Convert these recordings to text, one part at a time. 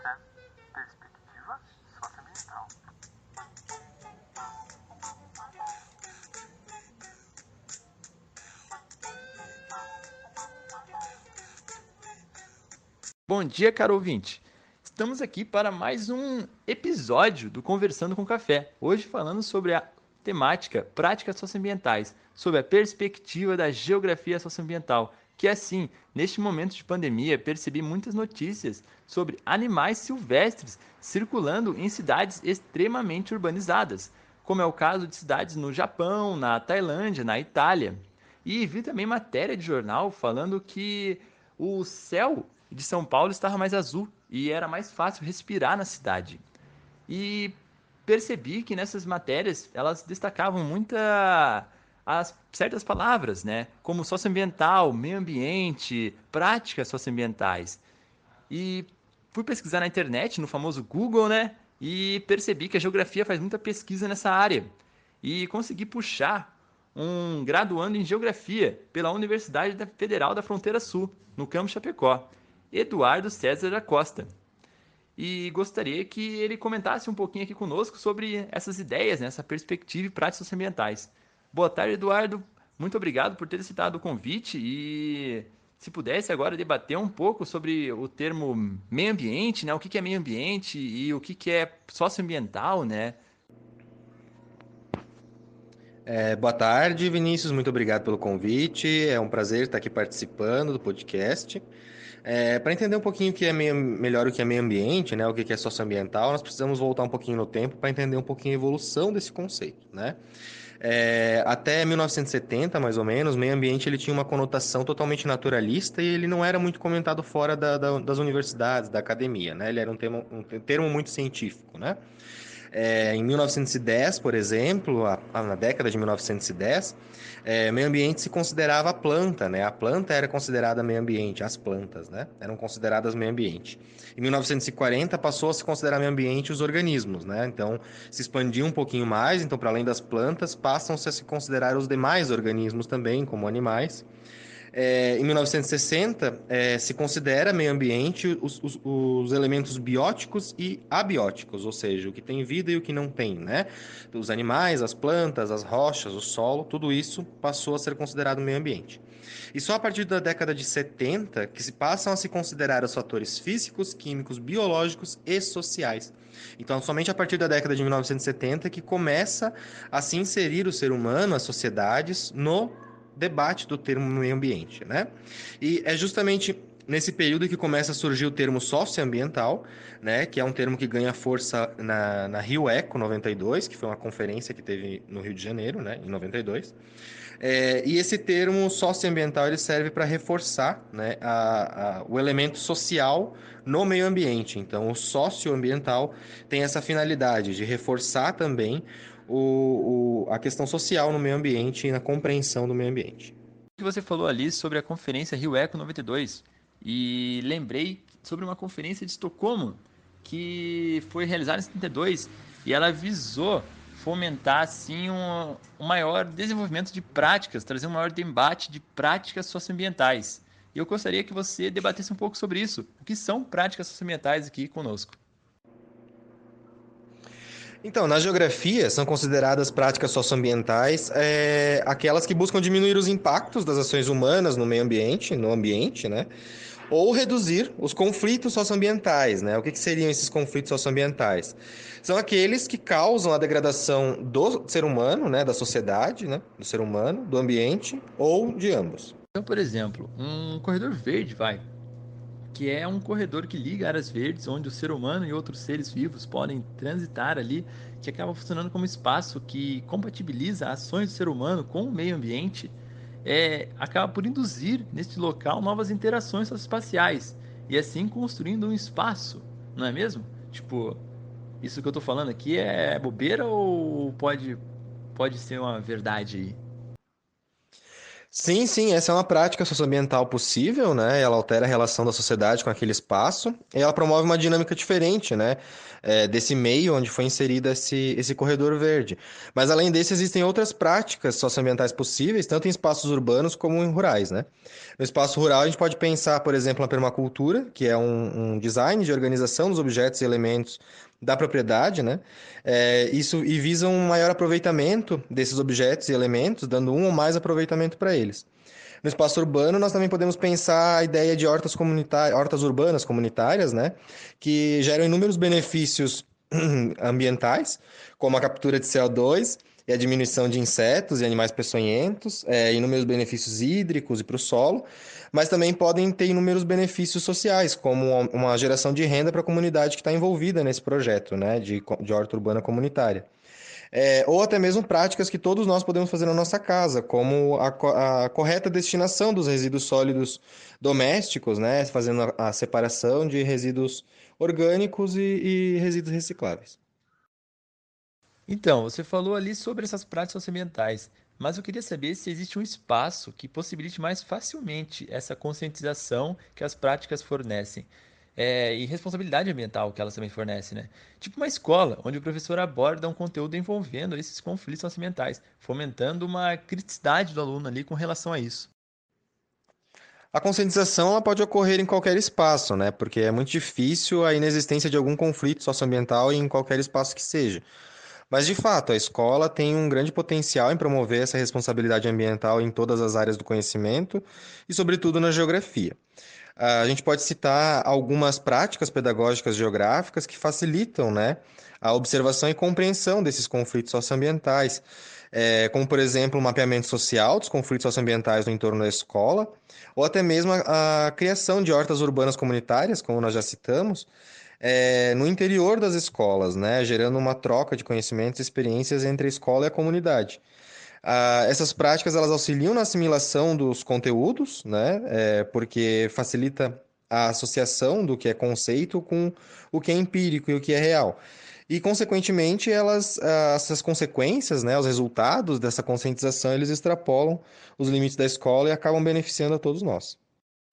Café, perspectiva socioambiental. Bom dia, caro ouvinte. Estamos aqui para mais um episódio do Conversando com Café. Hoje falando sobre a temática práticas socioambientais, sobre a perspectiva da geografia socioambiental, que assim, neste momento de pandemia, percebi muitas notícias sobre animais silvestres circulando em cidades extremamente urbanizadas, como é o caso de cidades no Japão, na Tailândia, na Itália. E vi também matéria de jornal falando que o céu de São Paulo estava mais azul e era mais fácil respirar na cidade. E percebi que nessas matérias elas destacavam muita as certas palavras, né, como socioambiental, meio ambiente, práticas socioambientais. E fui pesquisar na internet, no famoso Google, né, e percebi que a geografia faz muita pesquisa nessa área. E consegui puxar um graduando em geografia pela Universidade Federal da Fronteira Sul, no Campo Chapecó, Eduardo César da Costa. E gostaria que ele comentasse um pouquinho aqui conosco sobre essas ideias, né, essa perspectiva e práticas socioambientais. Boa tarde, Eduardo. Muito obrigado por ter citado o convite e se pudesse agora debater um pouco sobre o termo meio ambiente, né? O que é meio ambiente e o que é socioambiental, né? Boa tarde, Vinícius. Muito obrigado pelo convite. É um prazer estar aqui participando do podcast. Para entender um pouquinho o que é melhor o que é meio ambiente, né, o que é socioambiental, nós precisamos voltar um pouquinho no tempo para entender um pouquinho a evolução desse conceito, né? Até 1970, mais ou menos, meio ambiente ele tinha uma conotação totalmente naturalista e ele não era muito comentado fora das universidades, da academia, né? Ele era um termo muito científico, né? Em 1910, por exemplo, na década de 1910, meio ambiente se considerava a planta, né? A planta era considerada meio ambiente, as plantas, né? Eram consideradas meio ambiente. Em 1940 passou a se considerar meio ambiente os organismos, né? Então se expandiu um pouquinho mais, então para além das plantas passam-se a se considerar os demais organismos também, como animais. Em 1960, se considera meio ambiente os elementos bióticos e abióticos, ou seja, o que tem vida e o que não tem, né? Os animais, as plantas, as rochas, o solo, tudo isso passou a ser considerado meio ambiente. E só a partir da década de 70 que se passam a se considerar os fatores físicos, químicos, biológicos e sociais. Então, somente a partir da década de 1970 que começa a se inserir o ser humano, as sociedades, no debate do termo meio ambiente, né? E é justamente nesse período que começa a surgir o termo socioambiental, né, que é um termo que ganha força na Rio Eco 92, que foi uma conferência que teve no Rio de Janeiro, né, em 92. E esse termo socioambiental ele serve para reforçar, né, o elemento social no meio ambiente. Então, o socioambiental tem essa finalidade de reforçar também a questão social no meio ambiente e na compreensão do meio ambiente. O que você falou ali sobre a conferência Rio Eco 92 e lembrei sobre uma conferência de Estocolmo que foi realizada em 72 e ela visou fomentar assim um maior desenvolvimento de práticas, trazer um maior debate de práticas socioambientais. E eu gostaria que você debatesse um pouco sobre isso. O que são práticas socioambientais aqui conosco? Então, na geografia, são consideradas práticas socioambientais aquelas que buscam diminuir os impactos das ações humanas no meio ambiente, no ambiente, né? Ou reduzir os conflitos socioambientais, né? O que seriam esses conflitos socioambientais? São aqueles que causam a degradação do ser humano, né? Da sociedade, né? Do ser humano, do ambiente ou de ambos. Então, por exemplo, um corredor verde, que é um corredor que liga áreas verdes, onde o ser humano e outros seres vivos podem transitar ali, que acaba funcionando como espaço que compatibiliza ações do ser humano com o meio ambiente, acaba por induzir neste local novas interações socioespaciais e assim construindo um espaço, não é mesmo? Tipo, isso que eu tô falando aqui é bobeira ou pode ser uma verdade aí? Sim, sim, essa é uma prática socioambiental possível, né? Ela altera a relação da sociedade com aquele espaço e ela promove uma dinâmica diferente, né? Desse meio onde foi inserido esse corredor verde. Mas além desse, existem outras práticas socioambientais possíveis, tanto em espaços urbanos como em rurais, né? No espaço rural, a gente pode pensar, por exemplo, na permacultura, que é um design de organização dos objetos e elementos da propriedade, né? Isso e visa um maior aproveitamento desses objetos e elementos, dando um ou mais aproveitamento para eles. No espaço urbano, nós também podemos pensar a ideia de hortas urbanas comunitárias, né? Que geram inúmeros benefícios ambientais, como a captura de CO2 e a diminuição de insetos e animais peçonhentos, inúmeros benefícios hídricos e para o solo, mas também podem ter inúmeros benefícios sociais, como uma geração de renda para a comunidade que está envolvida nesse projeto, né, de horta urbana comunitária. Ou até mesmo práticas que todos nós podemos fazer na nossa casa, como a correta destinação dos resíduos sólidos domésticos, né, fazendo a separação de resíduos orgânicos e resíduos recicláveis. Então, você falou ali sobre essas práticas socioambientais, mas eu queria saber se existe um espaço que possibilite mais facilmente essa conscientização que as práticas fornecem. E responsabilidade ambiental que elas também fornecem, né? Tipo uma escola, onde o professor aborda um conteúdo envolvendo esses conflitos socioambientais, fomentando uma criticidade do aluno ali com relação a isso. A conscientização ela pode ocorrer em qualquer espaço, né? Porque é muito difícil a inexistência de algum conflito socioambiental em qualquer espaço que seja. Mas, de fato, a escola tem um grande potencial em promover essa responsabilidade ambiental em todas as áreas do conhecimento e, sobretudo, na geografia. A gente pode citar algumas práticas pedagógicas geográficas que facilitam, né, a observação e compreensão desses conflitos socioambientais, como, por exemplo, o mapeamento social dos conflitos socioambientais no entorno da escola, ou até mesmo a criação de hortas urbanas comunitárias, como nós já citamos, no interior das escolas, né, gerando uma troca de conhecimentos e experiências entre a escola e a comunidade. Essas práticas elas auxiliam na assimilação dos conteúdos, né? Porque facilita a associação do que é conceito com o que é empírico e o que é real. E, consequentemente, essas consequências, né, os resultados dessa conscientização, eles extrapolam os limites da escola e acabam beneficiando a todos nós.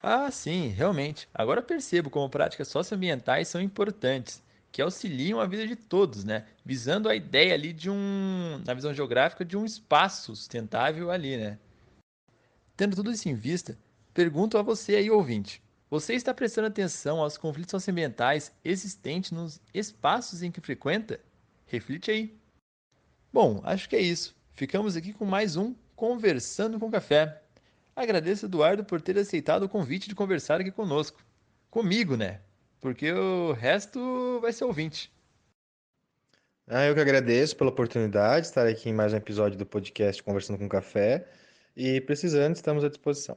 Ah, sim, realmente. Agora percebo como práticas socioambientais são importantes, que auxiliam a vida de todos, né? Visando a ideia ali na visão geográfica, de um espaço sustentável ali, né? Tendo tudo isso em vista, pergunto a você aí, ouvinte. Você está prestando atenção aos conflitos socioambientais existentes nos espaços em que frequenta? Reflite aí. Bom, acho que é isso. Ficamos aqui com mais um Conversando com Café. Agradeço, Eduardo, por ter aceitado o convite de conversar aqui conosco. Comigo, né? Porque o resto vai ser ouvinte. Eu que agradeço pela oportunidade de estar aqui em mais um episódio do podcast Conversando com Café. E precisando, estamos à disposição.